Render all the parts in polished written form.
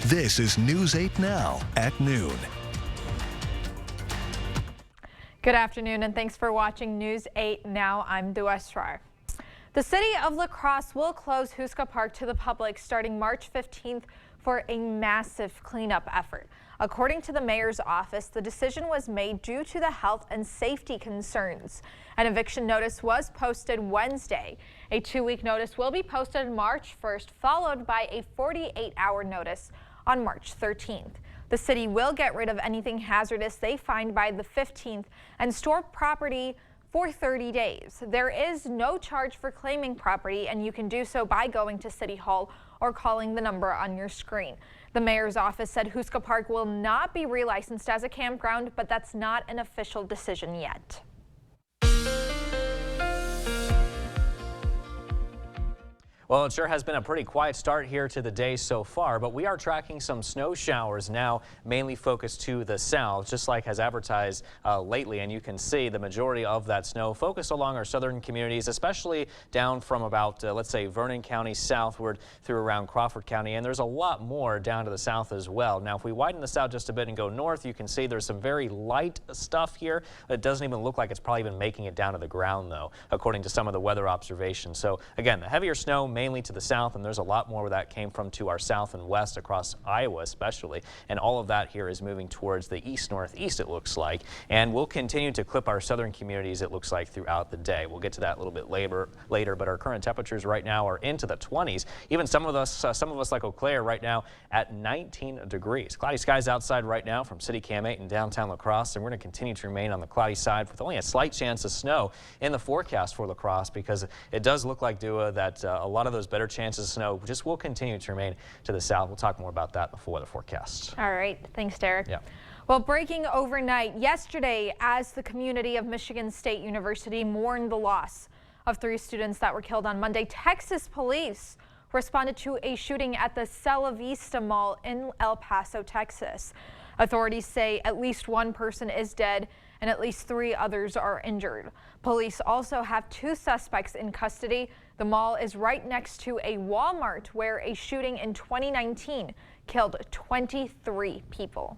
This is News 8 Now at noon. Good afternoon and thanks for watching News 8 Now. I'm Dua Esrar. The city of La Crosse will close Houska Park to the public starting March 15th for a massive cleanup effort. According to the mayor's office, the decision was made due to the health and safety concerns. An eviction notice was posted Wednesday. A 2-week notice will be posted March 1st, followed by a 48-hour notice on March 13th. The city will get rid of anything hazardous they find by the 15th and store property for 30 days. There is no charge for claiming property, and you can do so by going to City Hall or calling the number on your screen. The mayor's office said Houska Park will not be relicensed as a campground, but that's not an official decision yet. Well, it sure has been a pretty quiet start here to the day so far, but we are tracking some snow showers now, mainly focused to the south, just like has advertised lately. And you can see the majority of that snow focused along our southern communities, especially down from about, let's say, Vernon County southward through around Crawford County. And there's a lot more down to the south as well. Now, if we widen this out just a bit and go north, you can see there's some very light stuff here. It doesn't even look like it's probably even making it down to the ground, though, according to some of the weather observations. So, again, the heavier snow mainly to the south, and there's a lot more where that came from to our south and west across Iowa especially, and all of that here is moving towards the east-northeast, it looks like, and we'll continue to clip our southern communities, it looks like, throughout the day. We'll get to that a little bit later, but our current temperatures right now are into the 20s. Even some of us like Eau Claire right now at 19 degrees. Cloudy skies outside right now from City Cam 8 in downtown La Crosse, and we're going to continue to remain on the cloudy side with only a slight chance of snow in the forecast for La Crosse, because it does look like, Dua, that a lot of those better chances of snow just will continue to remain to the south. We'll talk more about that before weather forecast. All right. Thanks, Derek. Yeah. Well, breaking overnight yesterday as the community of Michigan State University mourned the loss of 3 students that were killed on Monday, Texas police responded to a shooting at the Cella Vista Mall in El Paso, Texas. Authorities say at least 1 person is dead and at least 3 others are injured. Police also have 2 suspects in custody. The mall is right next to a Walmart where a shooting in 2019 killed 23 people.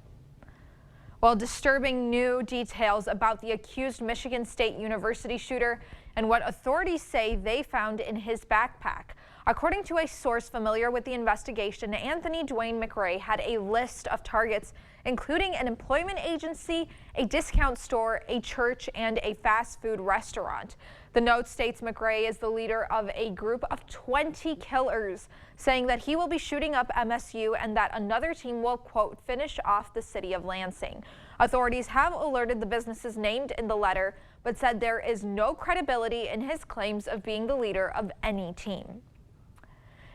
Well, disturbing new details about the accused Michigan State University shooter and what authorities say they found in his backpack. According to a source familiar with the investigation, Anthony Dwayne McRae had a list of targets, including an employment agency, a discount store, a church, and a fast food restaurant. The note states McRae is the leader of a group of 20 killers, saying that he will be shooting up MSU and that another team will, quote, finish off the city of Lansing. Authorities have alerted the businesses named in the letter, but said there is no credibility in his claims of being the leader of any team.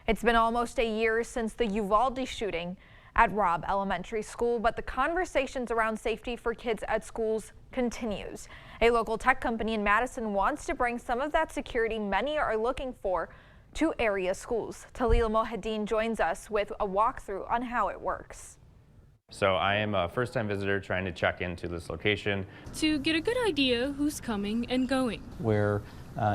It's been almost a year since the Uvalde shooting at Robb Elementary School, but the conversations around safety for kids at schools continues. A local tech company in Madison wants to bring some of that security many are looking for to area schools. Talila Mohedin joins us with a walkthrough on how it works. So I am a first-time visitor trying to check into this location to get a good idea who's coming and going. Where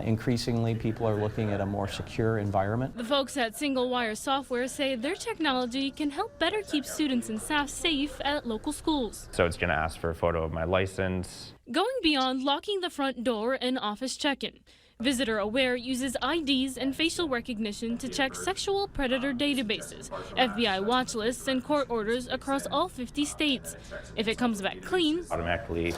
increasingly people are looking at a more secure environment. The folks at Single Wire Software say their technology can help better keep students and staff safe at local schools. So it's going to ask for a photo of my license. Going beyond locking the front door and office check-in, Visitor Aware uses IDs and facial recognition to check sexual predator databases, FBI watch lists, and court orders across all 50 states. If it comes back clean, automatically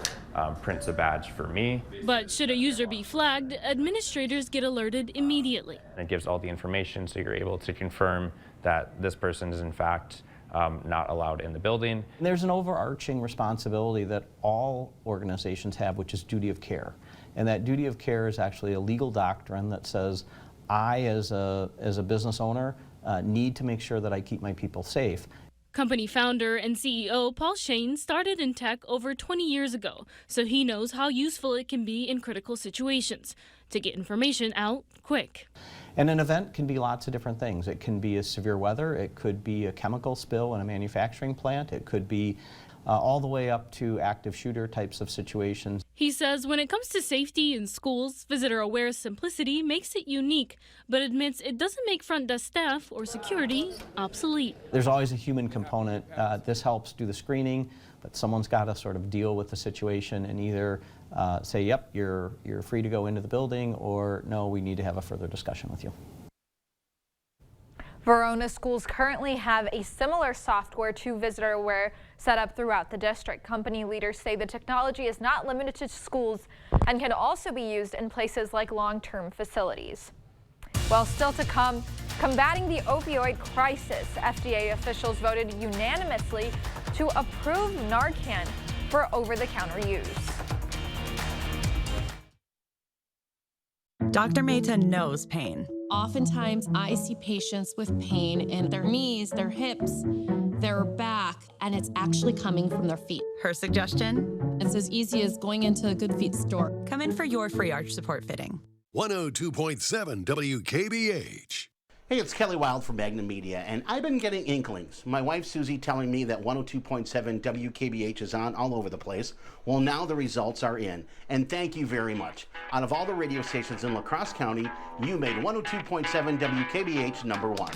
prints a badge for me. But should a user be flagged, administrators get alerted immediately. And it gives all the information so you're able to confirm that this person is in fact not allowed in the building. There's an overarching responsibility that all organizations have, which is duty of care. And that duty of care is actually a legal doctrine that says I, as a business owner, need to make sure that I keep my people safe. Company founder and CEO Paul Shane started in tech over 20 years ago, so he knows how useful it can be in critical situations to get information out quick. And an event can be lots of different things. It can be a severe weather, it could be a chemical spill in a manufacturing plant, it could be all the way up to active shooter types of situations. He says when it comes to safety in schools, Visitor Aware's simplicity makes it unique, but admits it doesn't make front desk staff or security obsolete. There's always a human component. This helps do the screening, but someone's got to sort of deal with the situation and either say, yep, you're free to go into the building, or no, we need to have a further discussion with you. Verona schools currently have a similar software to Visitor Aware set up throughout the district. Company leaders say the technology is not limited to schools and can also be used in places like long-term facilities. Well, still to come, combating the opioid crisis, FDA officials voted unanimously to approve Narcan for over-the-counter use. Dr. Mehta knows pain. Oftentimes, I see patients with pain in their knees, their hips, their back, and it's actually coming from their feet. Her suggestion? It's as easy as going into a Good Feet store. Come in for your free arch support fitting. 102.7 WKBH. Hey, it's Kelly Wild from Magnum Media, and I've been getting inklings. My wife Susie telling me that 102.7 WKBH is on all over the place. Well, now the results are in, and thank you very much. Out of all the radio stations in La Crosse County, you made 102.7 WKBH number one.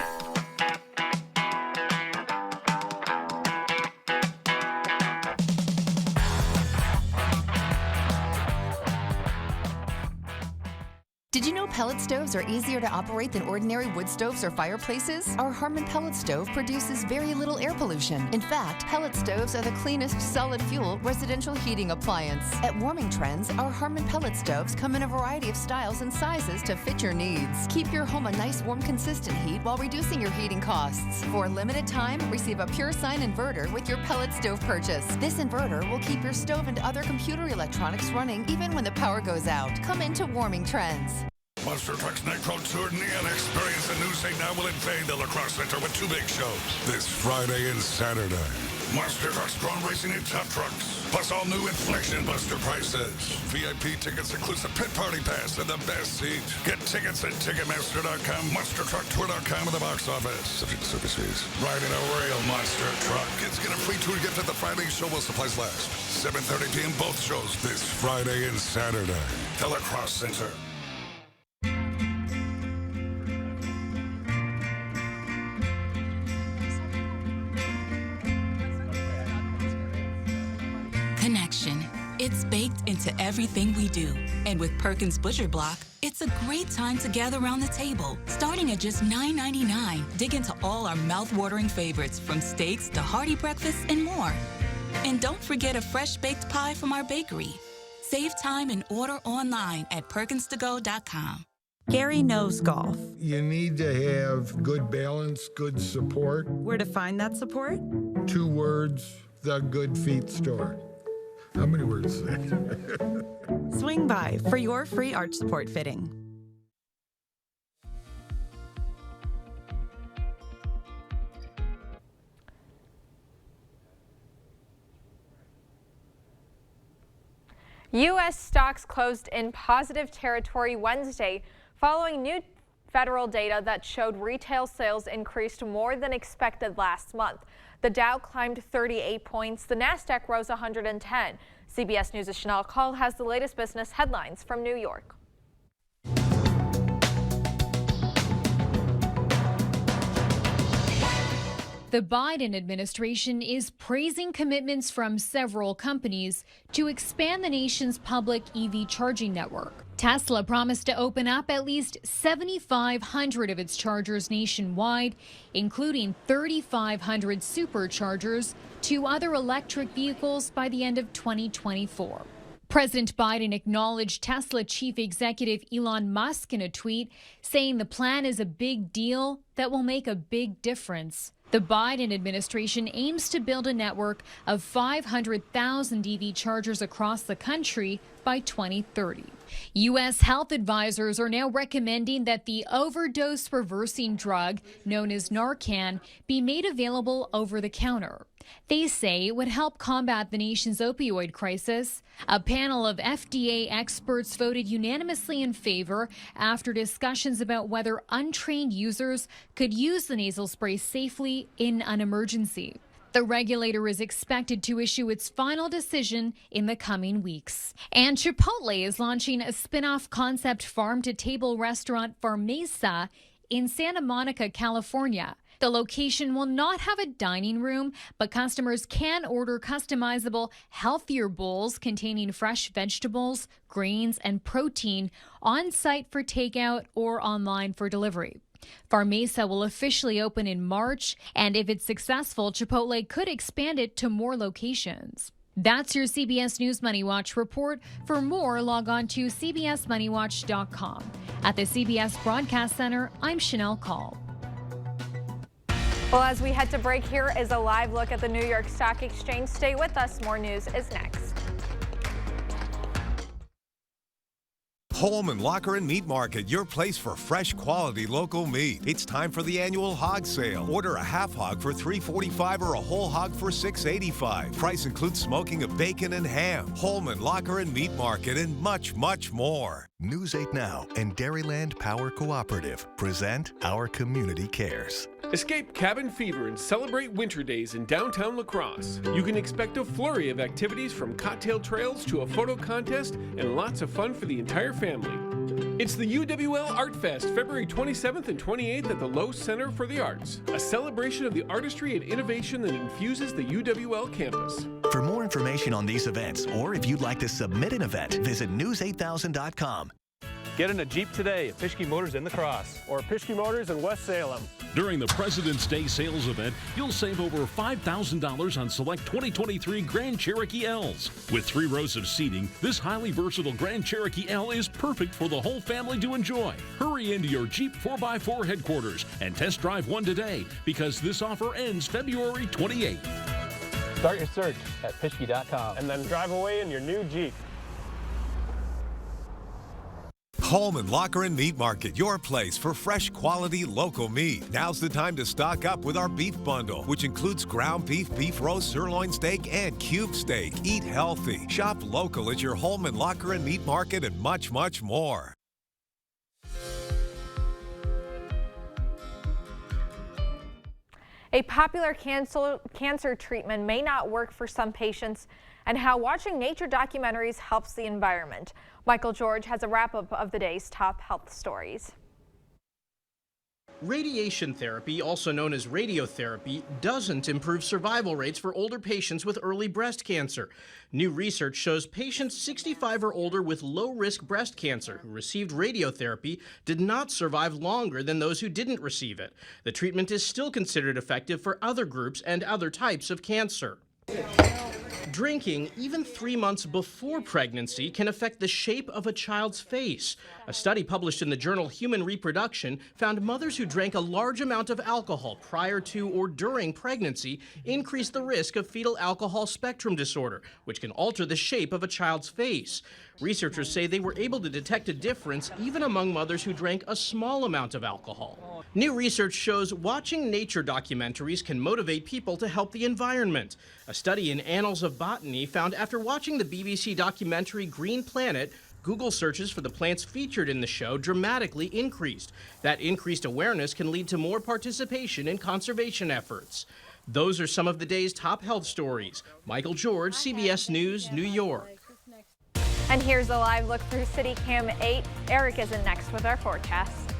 Did you know pellet stoves are easier to operate than ordinary wood stoves or fireplaces? Our Harmon pellet stove produces very little air pollution. In fact, pellet stoves are the cleanest solid fuel residential heating appliance. At Warming Trends, our Harmon pellet stoves come in a variety of styles and sizes to fit your needs. Keep your home a nice, warm, consistent heat while reducing your heating costs. For a limited time, receive a PureSign inverter with your pellet stove purchase. This inverter will keep your stove and other computer electronics running even when the power goes out. Come into Warming Trends. Monster Trucks Nitro Tour Neon Experience and News 8 Now will invade the La Crosse Center with two big shows this Friday and Saturday. Monster Trucks Drone Racing and Top Trucks, plus all new Inflection Buster prices. VIP tickets includes the pit party pass and the best seat. Get tickets at Ticketmaster.com, MonsterTruckTour.com, and the box office. Subject to service fees. Riding a real monster truck. Kids get a free tour gift at the Friday show while supplies last. 7:30 p.m. both shows this Friday and Saturday. The La Crosse Center. Connection. It's baked into everything we do. And with Perkins Butcher Block, it's a great time to gather around the table. Starting at just $9.99, dig into all our mouth-watering favorites, from steaks to hearty breakfasts and more. And don't forget a fresh baked pie from our bakery. Save time and order online at perkinstogo.com. Gary knows golf. You need to have good balance, good support. Where to find that support? 2 words, the Good Feet store. How many words is that? Swing by for your free arch support fitting. U.S. stocks closed in positive territory Wednesday following new federal data that showed retail sales increased more than expected last month. The Dow climbed 38 points. The Nasdaq rose 110. CBS News' Chanel Call has the latest business headlines from New York. The Biden administration is praising commitments from several companies to expand the nation's public EV charging network. Tesla promised to open up at least 7,500 of its chargers nationwide, including 3,500 superchargers to other electric vehicles by the end of 2024. President Biden acknowledged Tesla chief executive Elon Musk in a tweet, saying the plan is a big deal that will make a big difference. The Biden administration aims to build a network of 500,000 EV chargers across the country by 2030. U.S. health advisors are now recommending that the overdose reversing drug known as Narcan be made available over the counter. They say it would help combat the nation's opioid crisis. A panel of FDA experts voted unanimously in favor after discussions about whether untrained users could use the nasal spray safely in an emergency. The regulator is expected to issue its final decision in the coming weeks. And Chipotle is launching a spin-off concept farm-to-table restaurant, Farmesa, in Santa Monica, California. The location will not have a dining room, but customers can order customizable, healthier bowls containing fresh vegetables, grains, and protein on site for takeout or online for delivery. Farmesa will officially open in March, and if it's successful, Chipotle could expand it to more locations. That's your CBS News Money Watch report. For more, log on to cbsmoneywatch.com. At the CBS Broadcast Center, I'm Chanel Call. Well, as we head to break, here is a live look at the New York Stock Exchange. Stay with us. More news is next. Holman Locker and Meat Market, your place for fresh, quality local meat. It's time for the annual hog sale. Order a half hog for $3.45 or a whole hog for $6.85. Price includes smoking of bacon and ham. Holman Locker and Meat Market, and much, much more. News 8 Now and Dairyland Power Cooperative present Our Community Cares. Escape cabin fever and celebrate winter days in downtown La Crosse. You can expect a flurry of activities from cocktail trails to a photo contest and lots of fun for the entire family. It's the UWL Art Fest, February 27th and 28th at the Lowe Center for the Arts, a celebration of the artistry and innovation that infuses the UWL campus. For more information on these events, or if you'd like to submit an event, visit news8000.com. Get in a Jeep today at Pischke Motors in La Crosse or Pischke Motors in West Salem. During the President's Day sales event, you'll save over $5,000 on select 2023 Grand Cherokee L's. With 3 rows of seating, this highly versatile Grand Cherokee L is perfect for the whole family to enjoy. Hurry into your Jeep 4x4 headquarters and test drive one today, because this offer ends February 28th. Start your search at Pischke.com and then drive away in your new Jeep. Holman Locker and Meat Market, your place for fresh, quality local meat. Now's the time to stock up with our beef bundle, which includes ground beef, beef roast, sirloin steak, and cube steak. Eat healthy. Shop local at your Holman Locker and Meat Market, and much, much more. A popular cancer treatment may not work for some patients, and how watching nature documentaries helps the environment. Michael George has a wrap-up of the day's top health stories. Radiation therapy, also known as radiotherapy, doesn't improve survival rates for older patients with early breast cancer. New research shows patients 65 or older with low-risk breast cancer who received radiotherapy did not survive longer than those who didn't receive it. The treatment is still considered effective for other groups and other types of cancer. Drinking, even 3 months before pregnancy, can affect the shape of a child's face. A study published in the journal Human Reproduction found mothers who drank a large amount of alcohol prior to or during pregnancy increased the risk of fetal alcohol spectrum disorder, which can alter the shape of a child's face. Researchers say they were able to detect a difference even among mothers who drank a small amount of alcohol. New research shows watching nature documentaries can motivate people to help the environment. A study in Annals of Botany found after watching the BBC documentary Green Planet, Google searches for the plants featured in the show dramatically increased. That increased awareness can lead to more participation in conservation efforts. Those are some of the day's top health stories. Michael George, CBS News, New York. And here's a live look through City Cam 8. Eric is in next with our forecast.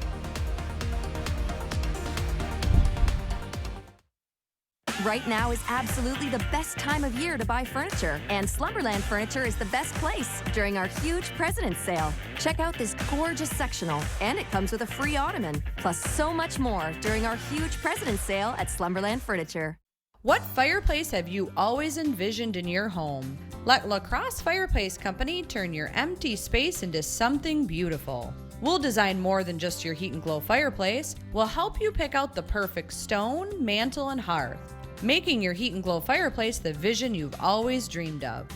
Right now is absolutely the best time of year to buy furniture, and Slumberland Furniture is the best place during our huge President's Sale. Check out this gorgeous sectional, and it comes with a free ottoman, plus so much more during our huge President's Sale at Slumberland Furniture. What fireplace have you always envisioned in your home? Let La Crosse Fireplace Company turn your empty space into something beautiful. We'll design more than just your heat and glow fireplace. We'll help you pick out the perfect stone, mantle, and hearth, making your heat and glow fireplace the vision you've always dreamed of.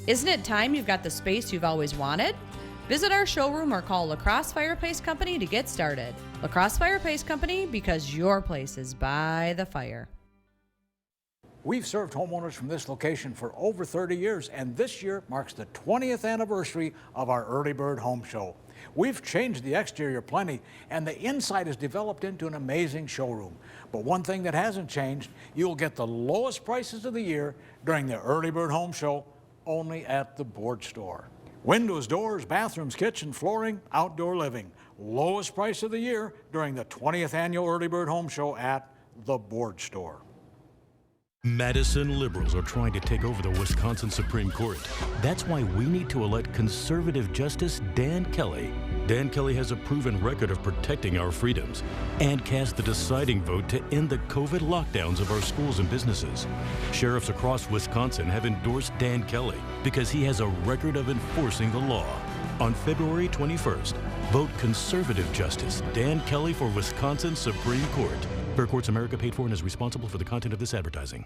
Isn't it time you've got the space you've always wanted? Visit our showroom or call La Crosse Fireplace Company to get started. La Crosse Fireplace Company, because your place is by the fire. We've served homeowners from this location for over 30 years, and this year marks the 20th anniversary of our Early Bird Home Show. We've changed the exterior plenty, and the inside has developed into an amazing showroom. But one thing that hasn't changed, you'll get the lowest prices of the year during the Early Bird Home Show, only at the Board Store. Windows, doors, bathrooms, kitchen, flooring, outdoor living. Lowest price of the year during the 20th annual Early Bird Home Show at the Board Store. Madison liberals are trying to take over the Wisconsin Supreme Court. That's why we need to elect conservative Justice Dan Kelly. Dan Kelly has a proven record of protecting our freedoms and cast the deciding vote to end the COVID lockdowns of our schools and businesses. Sheriffs across Wisconsin have endorsed Dan Kelly because he has a record of enforcing the law. On February 21st, vote conservative Justice Dan Kelly for Wisconsin Supreme Court. Fair Courts America paid for and is responsible for the content of this advertising.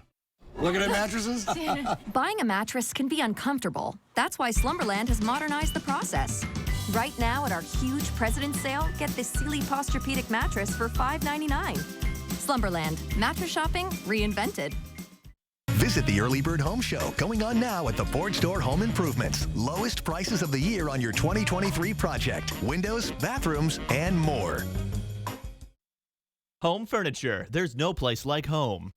Looking at mattresses? Buying a mattress can be uncomfortable. That's why Slumberland has modernized the process. Right now at our huge President's Sale, get this Sealy Posturepedic mattress for $5.99. Slumberland, mattress shopping reinvented. Visit the Early Bird Home Show, going on now at the Board Store Home Improvements. Lowest prices of the year on your 2023 project. Windows, bathrooms, and more. Home furniture. There's no place like home.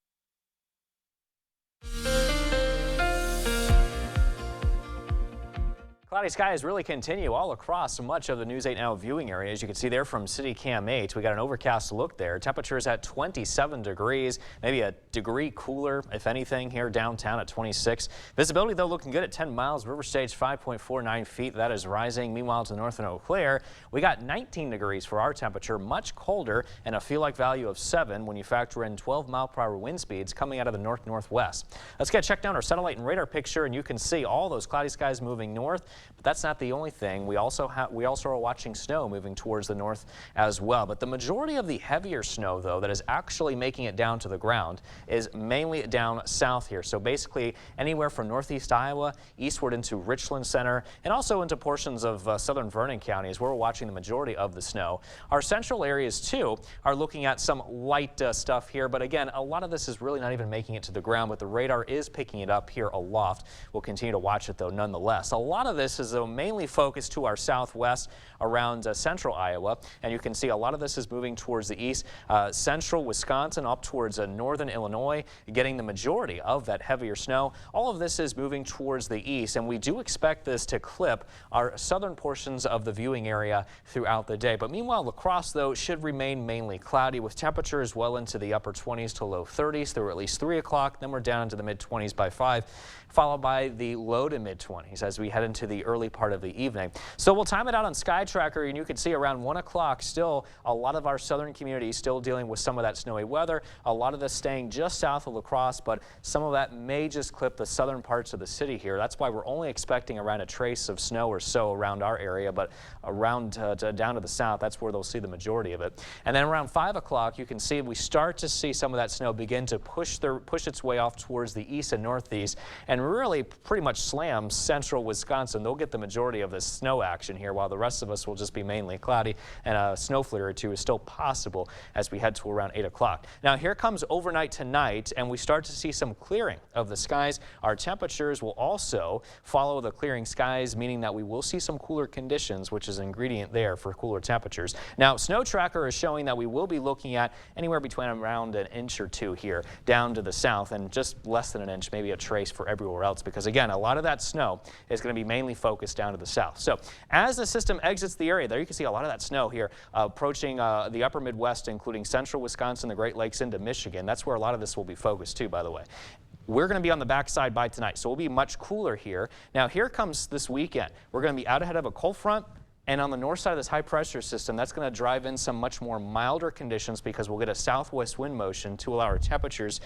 Cloudy skies really continue all across much of the News 8 Now viewing area. As you can see there from City Cam 8, we got an overcast look there. Temperatures at 27 degrees, maybe a degree cooler, if anything, here downtown at 26. Visibility, though, looking good at 10 miles. River Stage 5.49 feet. That is rising. Meanwhile, to the north in Eau Claire, we got 19 degrees for our temperature, much colder, and a feel-like value of 7 when you factor in 12-mile-per-hour wind speeds coming out of the north-northwest. Let's check down our satellite and radar picture, and you can see all those cloudy skies moving north. But that's not the only thing. We also are watching snow moving towards the north as well. But the majority of the heavier snow, though, that is actually making it down to the ground is mainly down south here. So basically anywhere from northeast Iowa eastward into Richland Center and also into portions of southern Vernon County is where we're watching the majority of the snow. Our central areas, too, are looking at some light stuff here. But again, a lot of this is really not even making it to the ground, but the radar is picking it up here aloft. We'll continue to watch it, though, nonetheless. A lot of this is mainly focused to our southwest around central Iowa, and you can see a lot of this is moving towards the east, central Wisconsin up towards northern Illinois, getting the majority of that heavier snow. All of this is moving towards the east, and we do expect this to clip our southern portions of the viewing area throughout the day. But meanwhile, La Crosse, though, should remain mainly cloudy with temperatures well into the upper 20s to low 30s through at least 3 o'clock. Then we're down into the mid-20s by 5, followed by the low to mid-20s as we head into the early part of the evening. So we'll time it out on Sky Tracker, and you can see around 1 o'clock still a lot of our southern communities still dealing with some of that snowy weather. A lot of this staying just south of La Crosse, but some of that may just clip the southern parts of the city here. That's why we're only expecting around a trace of snow or so around our area, but around down to the south, that's where they'll see the majority of it. And then around 5 o'clock, you can see we start to see some of that snow begin to push its way off towards the east and northeast and really pretty much slam central Wisconsin. They'll get the majority of this snow action here, while the rest of us will just be mainly cloudy, and a snow flurry or two is still possible as we head to around 8 o'clock. Now here comes overnight tonight, and we start to see some clearing of the skies. Our temperatures will also follow the clearing skies, meaning that we will see some cooler conditions, which is an ingredient there for cooler temperatures. Now, Snow Tracker is showing that we will be looking at anywhere between around an inch or two here down to the south, and just less than an inch, maybe a trace for everywhere else, because again, a lot of that snow is going to be mainly focused down to the south. So as the system exits the area there, you can see a lot of that snow here approaching the upper Midwest, including central Wisconsin, the Great Lakes into Michigan. That's where a lot of this will be focused too, by the way. We're going to be on the backside by tonight, so we'll be much cooler here. Now here comes this weekend. We're going to be out ahead of a cold front. And on the north side of this high pressure system, that's going to drive in some much more milder conditions, because we'll get a southwest wind motion to allow our temperatures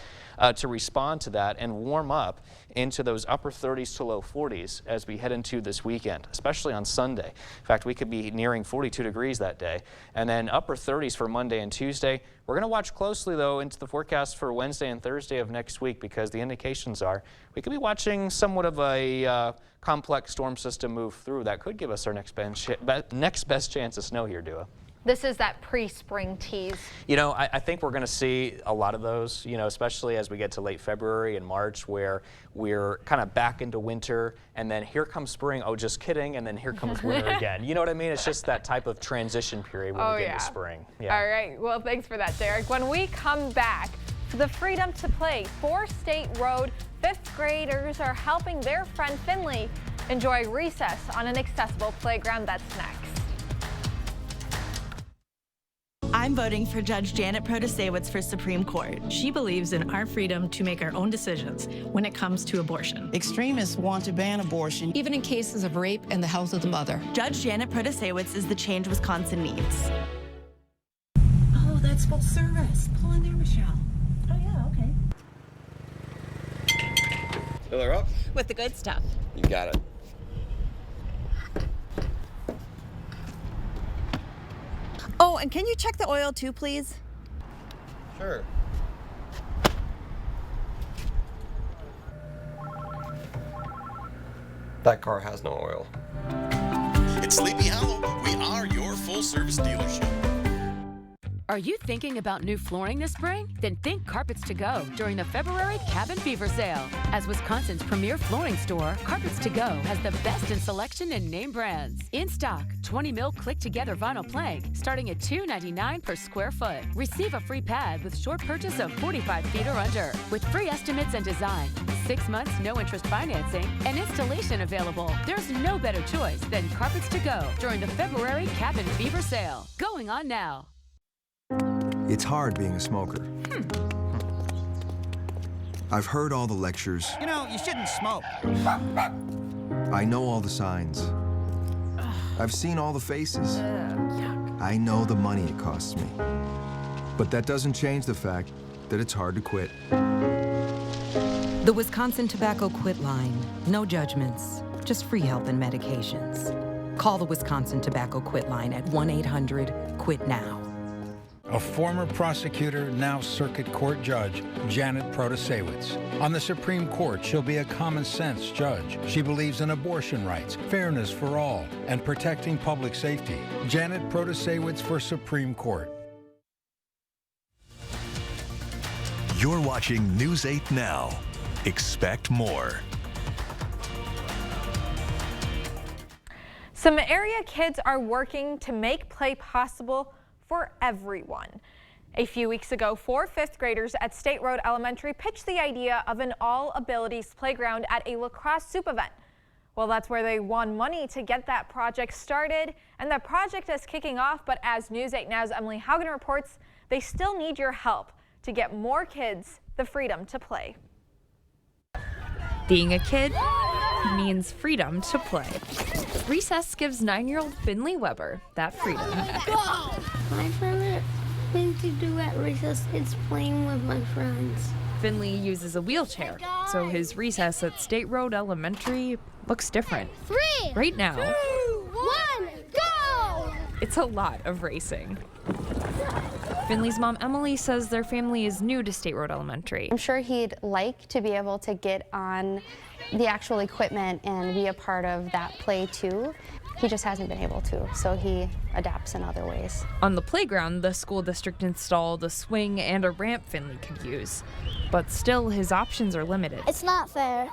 to respond to that and warm up into those upper 30s to low 40s as we head into this weekend, especially on Sunday. In fact, we could be nearing 42 degrees that day, and then upper 30s for Monday and Tuesday. We're going to watch closely, though, into the forecast for Wednesday and Thursday of next week, because the indications are we could be watching somewhat of a complex storm system move through that could give us our next best chance of snow here, Dua. This is that pre-spring tease. You know, I think we're going to see a lot of those, you know, especially as we get to late February and March, where we're kind of back into winter, and then here comes spring. Oh, just kidding. And then here comes winter again. You know what I mean? It's just that type of transition period when we get into spring. Yeah. All right. Well, thanks for that, Derek. When we come back, for the freedom to play, 4 State Road 5th graders are helping their friend Finley enjoy recess on an accessible playground. That's next. I'm voting for Judge Janet Protasewicz for Supreme Court. She believes in our freedom to make our own decisions when it comes to abortion. Extremists want to ban abortion, even in cases of rape and the health of the mother. Judge Janet Protasewicz is the change Wisconsin needs. Oh, that's full service. Pull in there, Michelle. Oh, yeah, okay. Fill her up? With the good stuff. You got it. Oh, and can you check the oil too, please? Sure. That car has no oil. At Sleepy Hollow, we are your full-service dealership. Are you thinking about new flooring this spring? Then think Carpets To Go during the February Cabin Fever sale. As Wisconsin's premier flooring store, Carpets To Go has the best in selection and name brands. In stock, 20 mil click-together vinyl plank starting at $2.99 per square foot. Receive a free pad with short purchase of 45 feet or under. With free estimates and design, 6 months no interest financing, and installation available. There's no better choice than Carpets To Go during the February Cabin Fever sale. Going on now. It's hard being a smoker. I've heard all the lectures. You know, you shouldn't smoke. I know all the signs. I've seen all the faces. I know the money it costs me. But that doesn't change the fact that it's hard to quit. The Wisconsin Tobacco Quit Line. No judgments, just free help and medications. Call the Wisconsin Tobacco Quit Line at 1-800-QUIT-NOW. A former prosecutor, now circuit court judge, Janet Protasewicz. On the Supreme Court, she'll be a common-sense judge. She believes in abortion rights, fairness for all, and protecting public safety. Janet Protasewicz for Supreme Court. You're watching News 8 Now. Expect more. Some area kids are working to make play possible for everyone. A few weeks ago, 4 5th graders at State Road Elementary pitched the idea of an all-abilities playground at a lacrosse soup event. Well, that's where they won money to get that project started, and the project is kicking off, but as News 8 Now's Emily Haugen reports, they still need your help to get more kids the freedom to play. Being a kid means freedom to play. Recess gives 9-year-old Finley Weber that freedom. My favorite thing to do at recess is playing with my friends. Finley uses a wheelchair, so his recess at State Road Elementary looks different. 3, right now, 2, 1, go! It's a lot of racing. Finley's mom, Emily, says their family is new to State Road Elementary. I'm sure he'd like to be able to get on the actual equipment and be a part of that play too. He just hasn't been able to, so he adapts in other ways. On the playground, the school district installed a swing and a ramp Finley could use, but still his options are limited. It's not fair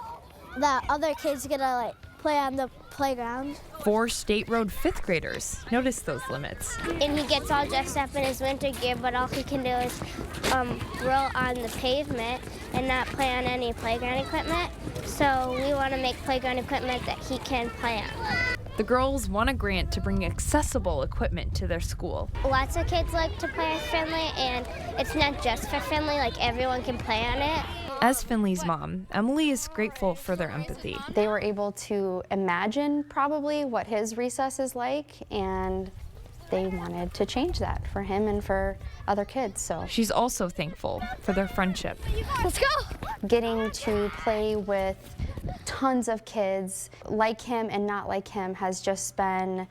that other kids get to play on the playground. 4 State Road 5th graders notice those limits. And he gets all dressed up in his winter gear, but all he can do is roll on the pavement and not play on any playground equipment. So we want to make playground equipment that he can play on. The girls won a grant to bring accessible equipment to their school. Lots of kids like to play with Finley, and it's not just for Finley, everyone can play on it. As Finley's mom, Emily is grateful for their empathy. They were able to imagine probably what his recess is like, and they wanted to change that for him and for other kids. So she's also thankful for their friendship. Let's go! Getting to play with tons of kids like him and not like him has just been,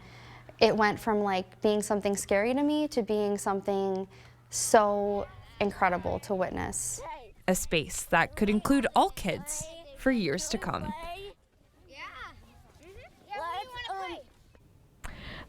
it went from being something scary to me to being something so incredible to witness. A space that could include all kids for years to come.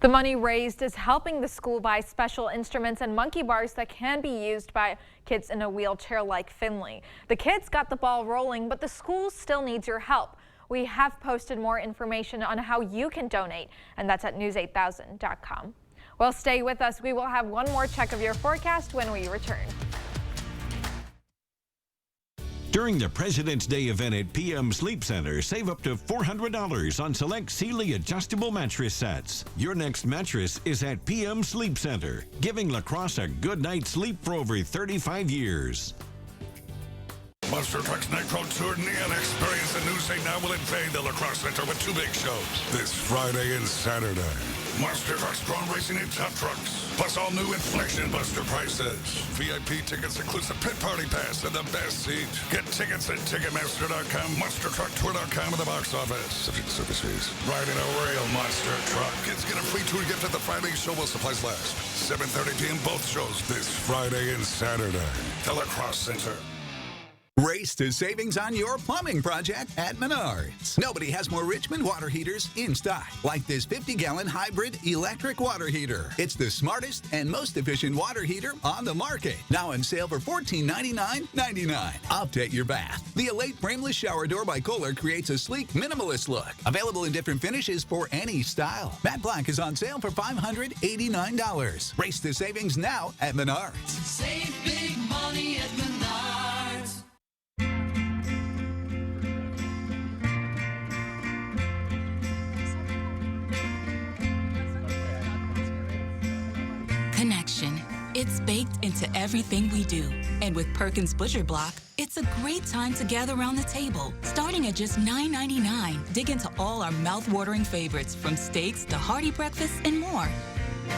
The money raised is helping the school buy special instruments and monkey bars that can be used by kids in a wheelchair like Finley. The kids got the ball rolling, but the school still needs your help. We have posted more information on how you can donate, and that's at news8000.com. Well, stay with us. We will have one more check of your forecast when we return. During the President's Day event at PM Sleep Center, save up to $400 on select Sealy adjustable mattress sets. Your next mattress is at PM Sleep Center, giving La Crosse a good night's sleep for over 35 years. Monster Trucks Nitro Tour Neon Experience and News 8 Now will invade the La Crosse Center with two big shows this Friday and Saturday. Monster Trucks Drone Racing and Top Trucks, plus all new Inflection Buster prices. VIP tickets includes the pit party pass and the best seat. Get tickets at Ticketmaster.com, MonsterTruckTour.com, and the box office. Subject to service fees. Riding a real monster truck. Kids get a free tour gift at the Friday show while supplies last. 7:30 p.m. both shows this Friday and Saturday. The La Crosse Center. Race to savings on your plumbing project at Menards. Nobody has more Richmond water heaters in stock, like this 50-gallon hybrid electric water heater. It's the smartest and most efficient water heater on the market. Now on sale for $1499.99. Update your bath. The Elate frameless shower door by Kohler creates a sleek, minimalist look. Available in different finishes for any style. Matte Black is on sale for $589. Race to savings now at Menards. Save big money at Menards. Connection. It's baked into everything we do. And with Perkins Butcher Block, it's a great time to gather around the table. Starting at just $9.99, dig into all our mouth-watering favorites, from steaks to hearty breakfasts and more.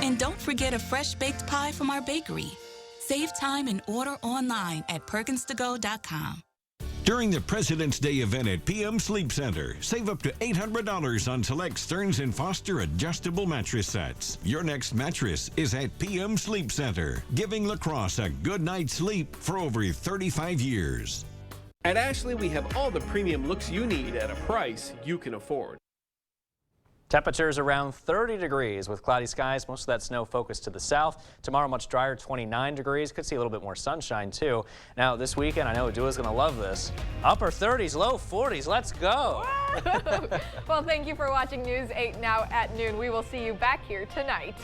And don't forget a fresh baked pie from our bakery. Save time and order online at PerkinsToGo.com. During the President's Day event at PM Sleep Center, save up to $800 on select Stearns & Foster adjustable mattress sets. Your next mattress is at PM Sleep Center, giving La Crosse a good night's sleep for over 35 years. At Ashley, we have all the premium looks you need at a price you can afford. Temperatures around 30 degrees with cloudy skies. Most of that snow focused to the south. Tomorrow much drier, 29 degrees. Could see a little bit more sunshine too. Now this weekend, I know Dua's going to love this. Upper 30s, low 40s. Let's go. Well, thank you for watching News 8 Now at noon. We will see you back here tonight.